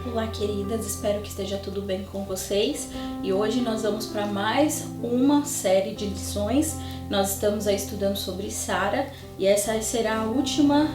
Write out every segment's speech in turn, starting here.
Olá, queridas, espero que esteja tudo bem com vocês. E hoje nós vamos para mais uma série de lições. Nós estamos aí estudando sobre Sara e essa será o último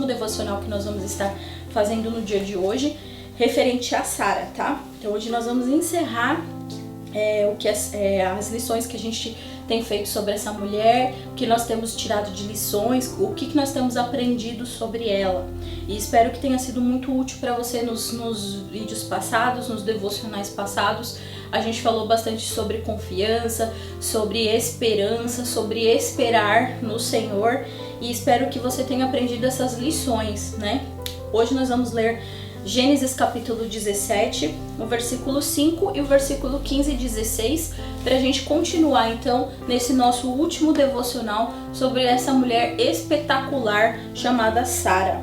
devocional que nós vamos estar fazendo no dia de hoje, referente a Sara, tá? Então hoje nós vamos encerrar as lições que a gente tem feito sobre essa mulher, o que nós temos tirado de lições, o que nós temos aprendido sobre ela. E espero que tenha sido muito útil para você nos vídeos passados, nos devocionais passados. A gente falou bastante sobre confiança, sobre esperança, sobre esperar no Senhor. E espero que você tenha aprendido essas lições, né? Hoje nós vamos ler Gênesis capítulo 17, o versículo 5 e o versículo 15 e 16, para a gente continuar então nesse nosso último devocional sobre essa mulher espetacular chamada Sara.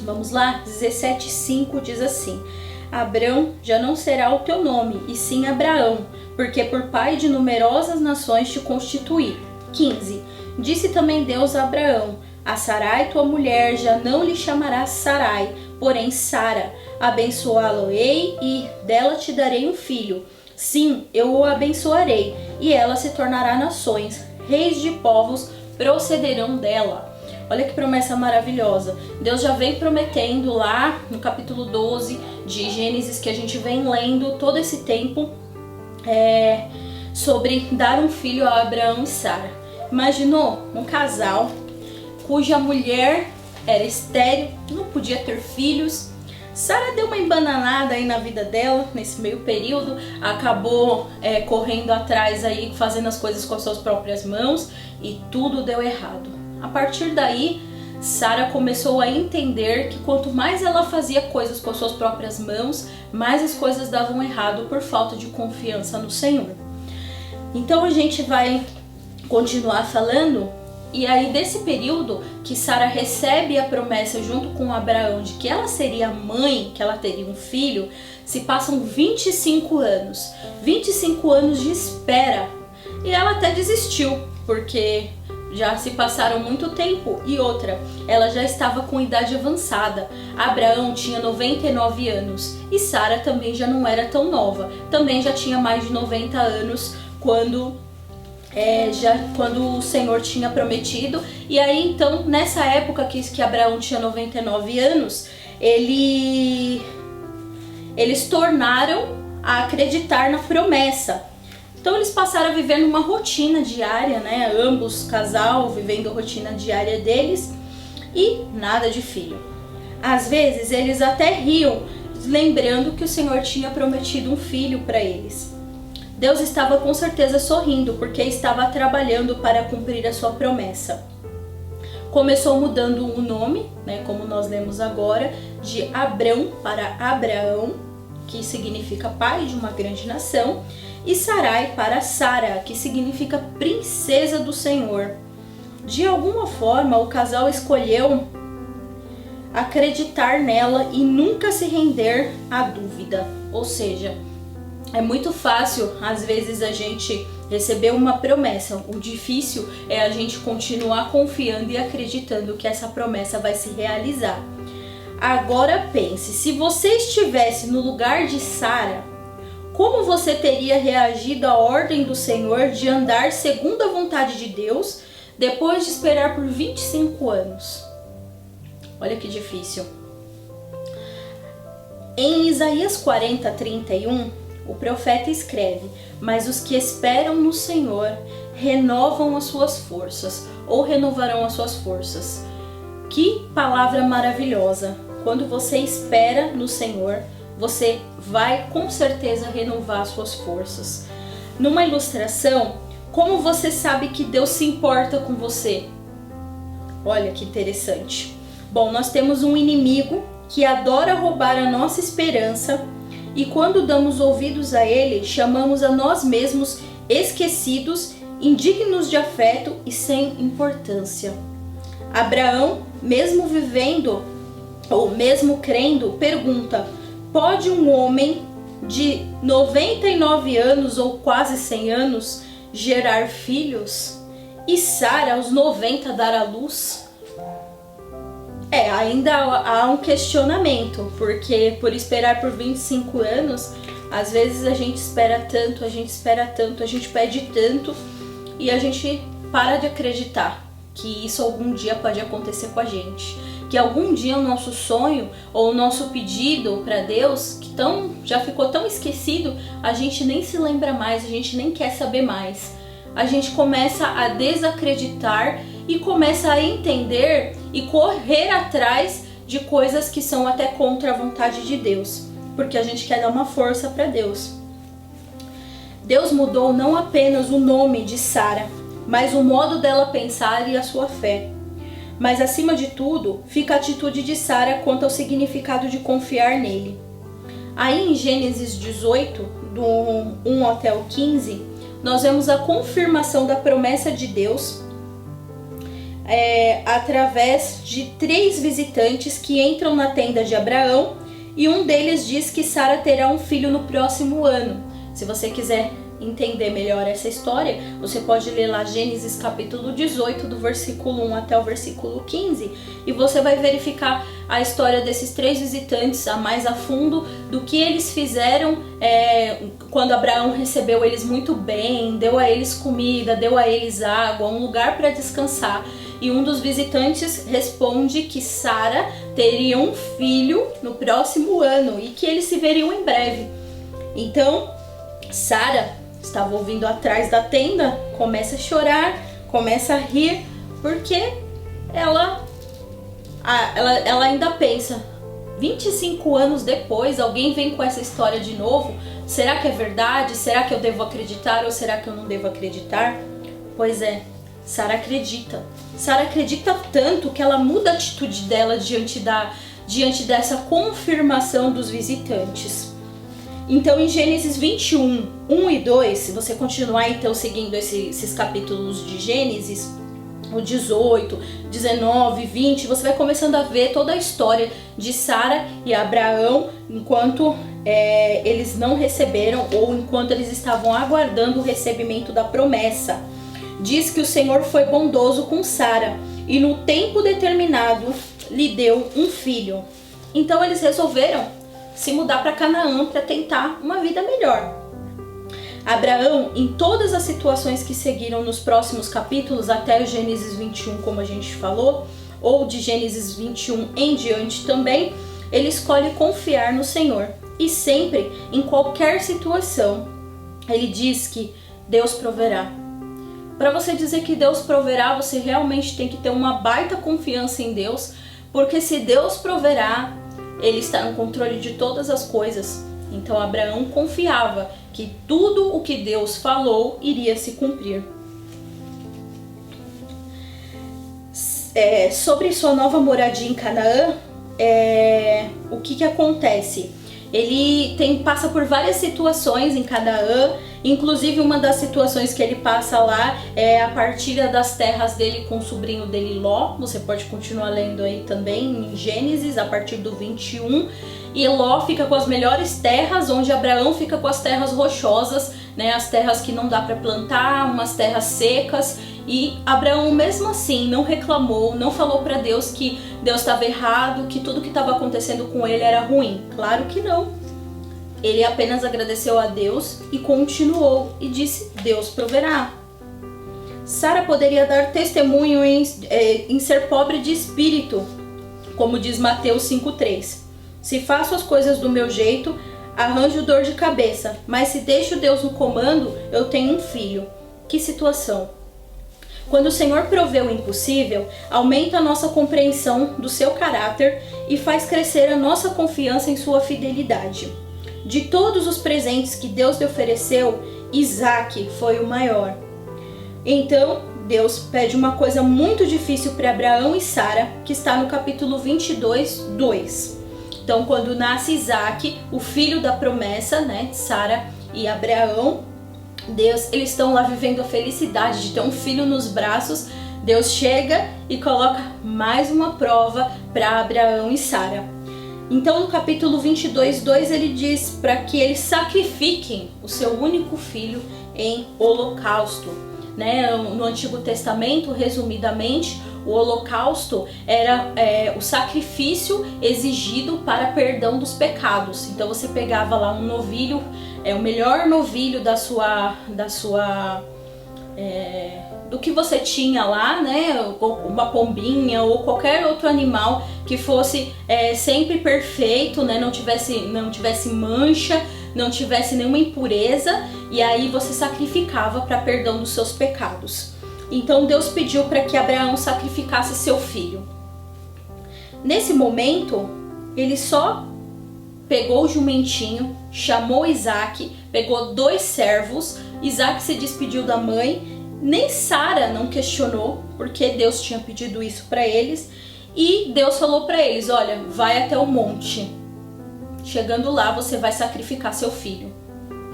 Vamos lá? 17:5 diz assim: Abrão já não será o teu nome, e sim Abraão, porque por pai de numerosas nações te constituí. 15. Disse também Deus a Abraão: a Sarai tua mulher já não lhe chamarás Sarai, porém Sara, abençoá-lo-ei e dela te darei um filho. Sim, eu o abençoarei, e ela se tornará nações, reis de povos procederão dela. Olha que promessa maravilhosa. Deus já vem prometendo lá no capítulo 12 de Gênesis, que a gente vem lendo todo esse tempo, sobre dar um filho a Abraão e Sara. Imaginou um casal cuja mulher era estéril, não podia ter filhos. Sara deu uma embananada aí na vida dela, nesse meio período, acabou correndo atrás aí, fazendo as coisas com as suas próprias mãos, e tudo deu errado. A partir daí, Sara começou a entender que quanto mais ela fazia coisas com as suas próprias mãos, mais as coisas davam errado por falta de confiança no Senhor. Então a gente vai continuar falando. E aí desse período que Sara recebe a promessa junto com Abraão de que ela seria mãe, que ela teria um filho, se passam 25 anos. 25 anos de espera. E ela até desistiu, porque já se passaram muito tempo. E outra, ela já estava com idade avançada. Abraão tinha 99 anos e Sara também já não era tão nova. Também já tinha mais de 90 anos quando o Senhor tinha prometido. E aí então, nessa época que Abraão tinha 99 anos, eles tornaram a acreditar na promessa. Então eles passaram a viver numa rotina diária, né? Ambos, casal, vivendo a rotina diária deles, e nada de filho. Às vezes eles até riam, lembrando que o Senhor tinha prometido um filho para eles. Deus estava com certeza sorrindo, porque estava trabalhando para cumprir a sua promessa. Começou mudando o nome, né, como nós lemos agora, de Abrão para Abraão, que significa pai de uma grande nação, e Sarai para Sara, que significa princesa do Senhor. De alguma forma, o casal escolheu acreditar nela e nunca se render à dúvida. Ou seja, é muito fácil, às vezes, a gente receber uma promessa. O difícil é a gente continuar confiando e acreditando que essa promessa vai se realizar. Agora pense, se você estivesse no lugar de Sara, como você teria reagido à ordem do Senhor de andar segundo a vontade de Deus, depois de esperar por 25 anos? Olha que difícil. Em Isaías 40:31, o profeta escreve: mas os que esperam no Senhor renovam as suas forças, ou renovarão as suas forças. Que palavra maravilhosa! Quando você espera no Senhor, você vai com certeza renovar as suas forças. Numa ilustração, como você sabe que Deus se importa com você? Olha que interessante. Bom, nós temos um inimigo que adora roubar a nossa esperança, e quando damos ouvidos a ele, chamamos a nós mesmos esquecidos, indignos de afeto e sem importância. Abraão, mesmo vivendo ou mesmo crendo, pergunta: pode um homem de 99 anos ou quase 100 anos gerar filhos? E Sara, aos 90, dar à luz? Ainda há um questionamento, porque por esperar por 25 anos, às vezes a gente espera tanto, a gente pede tanto e a gente para de acreditar que isso algum dia pode acontecer com a gente. Que algum dia o nosso sonho ou o nosso pedido para Deus, que já ficou tão esquecido, a gente nem se lembra mais, a gente nem quer saber mais. A gente começa a desacreditar e começa a entender e correr atrás de coisas que são até contra a vontade de Deus, porque a gente quer dar uma força para Deus. Deus mudou não apenas o nome de Sara, mas o modo dela pensar e a sua fé. Mas acima de tudo, fica a atitude de Sara quanto ao significado de confiar nele. Aí em Gênesis 18, do 1 até o 15, nós vemos a confirmação da promessa de Deus através de 3 visitantes que entram na tenda de Abraão, e um deles diz que Sara terá um filho no próximo ano. Se você quiser entender melhor essa história, você pode ler lá Gênesis capítulo 18, do versículo 1 até o versículo 15, e você vai verificar a história desses 3 visitantes mais a fundo, do que eles fizeram quando Abraão recebeu eles muito bem, deu a eles comida, deu a eles água, um lugar para descansar. E um dos visitantes responde que Sara teria um filho no próximo ano e que eles se veriam em breve. Então, Sara estava ouvindo atrás da tenda, começa a chorar, começa a rir, porque ela ainda pensa, 25 anos depois, alguém vem com essa história de novo, será que é verdade? Será que eu devo acreditar ou será que eu não devo acreditar? Pois é, Sara acredita. Sara acredita tanto que ela muda a atitude dela diante dessa confirmação dos visitantes. Então em Gênesis 21, 1 e 2, se você continuar então seguindo esses capítulos de Gênesis, o 18, 19, 20, você vai começando a ver toda a história de Sara e Abraão enquanto eles não receberam ou enquanto eles estavam aguardando o recebimento da promessa. Diz que o Senhor foi bondoso com Sara e no tempo determinado lhe deu um filho. Então eles resolveram se mudar para Canaã para tentar uma vida melhor. Abraão, em todas as situações que seguiram nos próximos capítulos, até o Gênesis 21, como a gente falou, ou de Gênesis 21 em diante também, ele escolhe confiar no Senhor. E sempre, em qualquer situação, ele diz que Deus proverá. Para você dizer que Deus proverá, você realmente tem que ter uma baita confiança em Deus, porque se Deus proverá, Ele está no controle de todas as coisas. Então Abraão confiava que tudo o que Deus falou iria se cumprir. Sobre sua nova moradia em Canaã, o que acontece? Ele passa por várias situações em Canaã, inclusive uma das situações que ele passa lá é a partilha das terras dele com o sobrinho dele Ló. Você pode continuar lendo aí também em Gênesis, a partir do 21. E Ló fica com as melhores terras, onde Abraão fica com as terras rochosas, né, as terras que não dá para plantar, umas terras secas. E Abraão mesmo assim não reclamou, não falou para Deus que Deus estava errado, que tudo que estava acontecendo com ele era ruim. Claro que não. Ele apenas agradeceu a Deus e continuou e disse: Deus proverá. Sara poderia dar testemunho em ser pobre de espírito, como diz Mateus 5,3. Se faço as coisas do meu jeito, arranjo dor de cabeça, mas se deixo Deus no comando, eu tenho um filho. Que situação! Quando o Senhor provê o impossível, aumenta a nossa compreensão do seu caráter e faz crescer a nossa confiança em sua fidelidade. De todos os presentes que Deus lhe ofereceu, Isaac foi o maior. Então, Deus pede uma coisa muito difícil para Abraão e Sara, que está no capítulo 22, 2. Então, quando nasce Isaac, o filho da promessa, né, de Sara e Abraão, eles estão lá vivendo a felicidade de ter um filho nos braços. Deus chega e coloca mais uma prova para Abraão e Sara. Então no capítulo 22, 2 ele diz para que eles sacrifiquem o seu único filho em holocausto. No Antigo Testamento, resumidamente, O holocausto era o sacrifício exigido para perdão dos pecados. Então você pegava lá um novilho, o melhor novilho do que você tinha lá, né? Uma pombinha ou qualquer outro animal que fosse sempre perfeito, né? Não tivesse mancha, não tivesse nenhuma impureza, e aí você sacrificava para perdão dos seus pecados. Então Deus pediu para que Abraão sacrificasse seu filho. Nesse momento, ele só pegou o jumentinho, chamou Isaac, pegou 2 servos, Isaac se despediu da mãe, nem Sara não questionou, porque Deus tinha pedido isso para eles, e Deus falou para eles: olha, vai até o monte, chegando lá você vai sacrificar seu filho.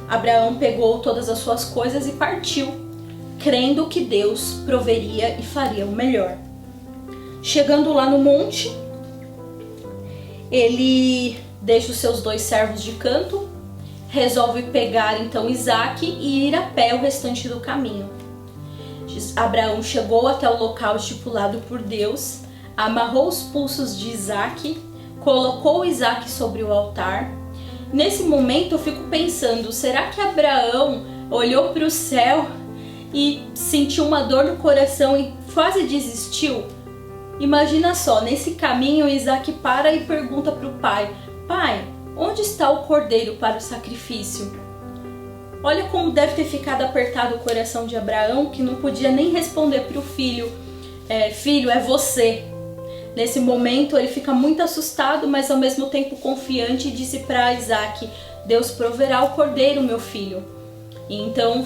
Abraão pegou todas as suas coisas e partiu, crendo que Deus proveria e faria o melhor. Chegando lá no monte, ele deixa os seus 2 servos de canto, resolve pegar então Isaac e ir a pé o restante do caminho. Abraão chegou até o local estipulado por Deus, amarrou os pulsos de Isaac, colocou Isaac sobre o altar. Nesse momento eu fico pensando, será que Abraão olhou para o céu e sentiu uma dor no coração e quase desistiu? Imagina só, nesse caminho Isaac para e pergunta para o pai: pai, onde está o cordeiro para o sacrifício? Olha como deve ter ficado apertado o coração de Abraão, que não podia nem responder para o filho: filho, é você. Nesse momento ele fica muito assustado, mas ao mesmo tempo confiante, e disse para Isaac: Deus proverá o cordeiro, meu filho. E então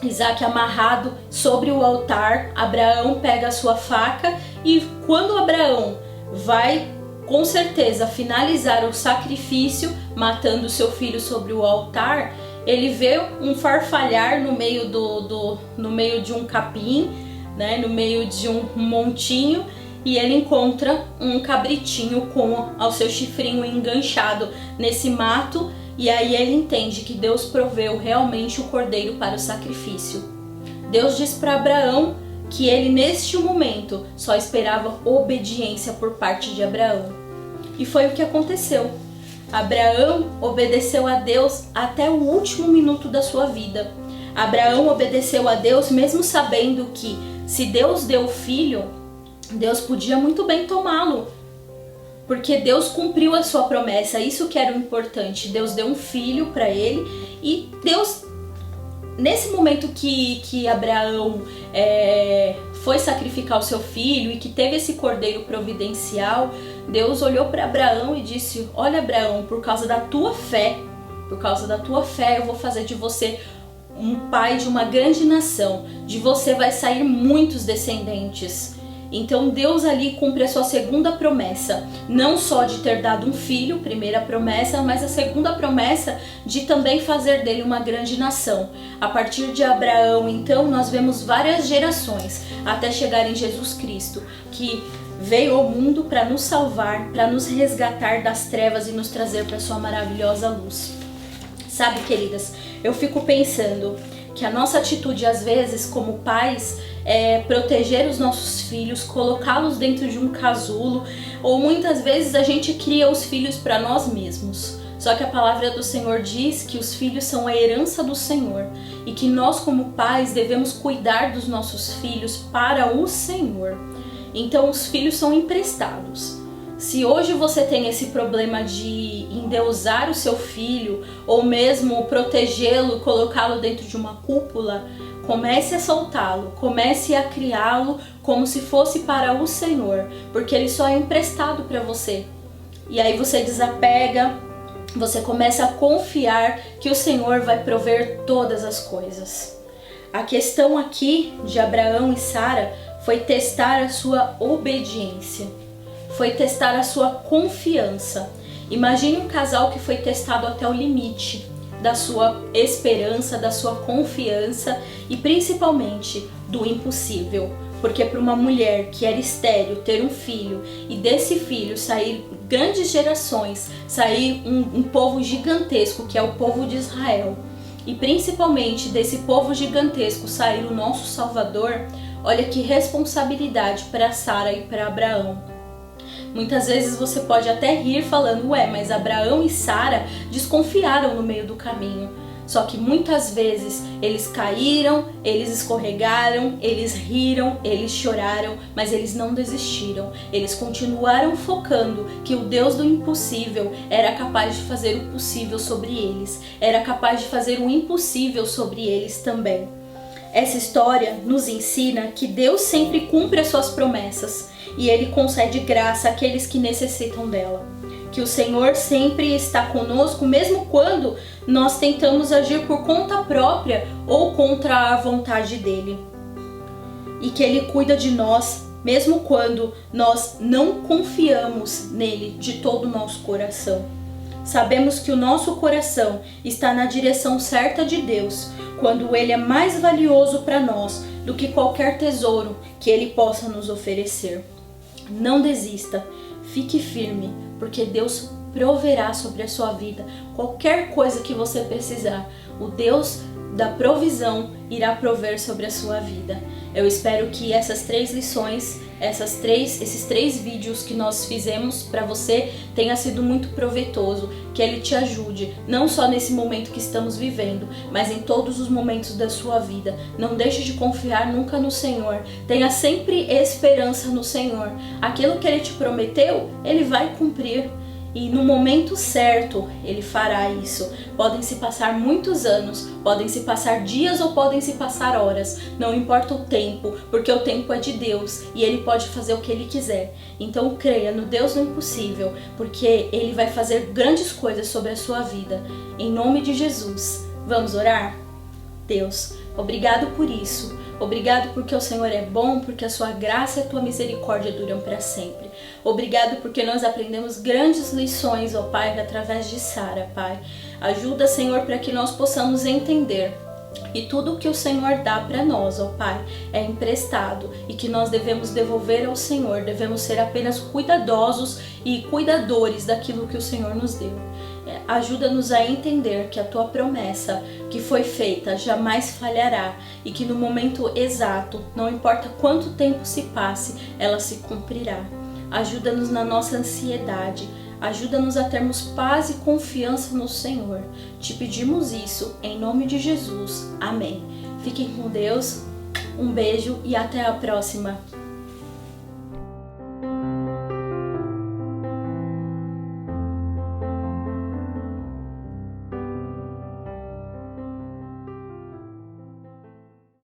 Isaac amarrado sobre o altar, Abraão pega a sua faca, e quando Abraão vai com certeza finalizar o sacrifício, matando seu filho sobre o altar, ele vê um farfalhar no meio no meio de um capim, né, no meio de um montinho, e ele encontra um cabritinho com o seu chifrinho enganchado nesse mato, e aí ele entende que Deus proveu realmente o cordeiro para o sacrifício. Deus diz para Abraão que ele neste momento só esperava obediência por parte de Abraão. E foi o que aconteceu. Abraão obedeceu a Deus até o último minuto da sua vida. Abraão obedeceu a Deus mesmo sabendo que se Deus deu o filho, Deus podia muito bem tomá-lo, porque Deus cumpriu a sua promessa. Isso que era o importante. Deus deu um filho para ele, e Deus, nesse momento que Abraão foi sacrificar o seu filho e que teve esse cordeiro providencial, Deus olhou para Abraão e disse: olha, Abraão, por causa da tua fé, eu vou fazer de você um pai de uma grande nação, de você vai sair muitos descendentes. Então Deus ali cumpre a sua segunda promessa, não só de ter dado um filho, primeira promessa, mas a segunda promessa de também fazer dele uma grande nação. A partir de Abraão, então, nós vemos várias gerações até chegar em Jesus Cristo, que veio ao mundo para nos salvar, para nos resgatar das trevas e nos trazer para sua maravilhosa luz. Sabe, queridas, eu fico pensando que a nossa atitude às vezes como pais é proteger os nossos filhos, colocá-los dentro de um casulo, ou muitas vezes a gente cria os filhos para nós mesmos. Só que a palavra do Senhor diz que os filhos são a herança do Senhor e que nós como pais devemos cuidar dos nossos filhos para o Senhor. Então os filhos são emprestados. Se hoje você tem esse problema de endeusar o seu filho ou mesmo protegê-lo, colocá-lo dentro de uma cúpula, comece a soltá-lo, comece a criá-lo como se fosse para o Senhor, porque ele só é emprestado para você. E aí você desapega, você começa a confiar que o Senhor vai prover todas as coisas. A questão aqui de Abraão e Sara foi testar a sua obediência, foi testar a sua confiança. Imagine um casal que foi testado até o limite da sua esperança, da sua confiança e principalmente do impossível. Porque para uma mulher que era estéril ter um filho e desse filho sair grandes gerações, sair um povo gigantesco que é o povo de Israel, e principalmente desse povo gigantesco sair o nosso Salvador, Olha que responsabilidade para Sara e para Abraão. Muitas vezes você pode até rir falando, ué, mas Abraão e Sara desconfiaram no meio do caminho. Só que muitas vezes eles caíram, eles escorregaram, eles riram, eles choraram, mas eles não desistiram. Eles continuaram focando que o Deus do impossível era capaz de fazer o possível sobre eles. Era capaz de fazer o impossível sobre eles também. Essa história nos ensina que Deus sempre cumpre as suas promessas e Ele concede graça àqueles que necessitam dela. Que o Senhor sempre está conosco, mesmo quando nós tentamos agir por conta própria ou contra a vontade dEle. E que Ele cuida de nós, mesmo quando nós não confiamos nele de todo o nosso coração. Sabemos que o nosso coração está na direção certa de Deus, quando Ele é mais valioso para nós do que qualquer tesouro que Ele possa nos oferecer. Não desista, fique firme, porque Deus proverá sobre a sua vida qualquer coisa que você precisar. O Deus da provisão irá prover sobre a sua vida. Eu espero que essas 3 lições, esses 3 vídeos que nós fizemos para você tenha sido muito proveitoso, que ele te ajude, não só nesse momento que estamos vivendo, mas em todos os momentos da sua vida. Não deixe de confiar nunca no Senhor, tenha sempre esperança no Senhor. Aquilo que Ele te prometeu, Ele vai cumprir. E no momento certo, Ele fará isso. Podem se passar muitos anos, podem se passar dias ou podem se passar horas. Não importa o tempo, porque o tempo é de Deus e Ele pode fazer o que Ele quiser. Então creia no Deus do impossível, porque Ele vai fazer grandes coisas sobre a sua vida. Em nome de Jesus. Vamos orar? Deus, obrigado por isso. Obrigado porque o Senhor é bom, porque a sua graça e a tua misericórdia duram para sempre. Obrigado porque nós aprendemos grandes lições, ó Pai, através de Sara, Pai. Ajuda, Senhor, para que nós possamos entender e tudo que o Senhor dá para nós, ó Pai, é emprestado e que nós devemos devolver ao Senhor. Devemos ser apenas cuidadosos e cuidadores daquilo que o Senhor nos deu. Ajuda-nos a entender que a tua promessa que foi feita jamais falhará e que no momento exato, não importa quanto tempo se passe, ela se cumprirá. Ajuda-nos na nossa ansiedade, ajuda-nos a termos paz e confiança no Senhor. Te pedimos isso em nome de Jesus. Amém. Fiquem com Deus, um beijo e até a próxima.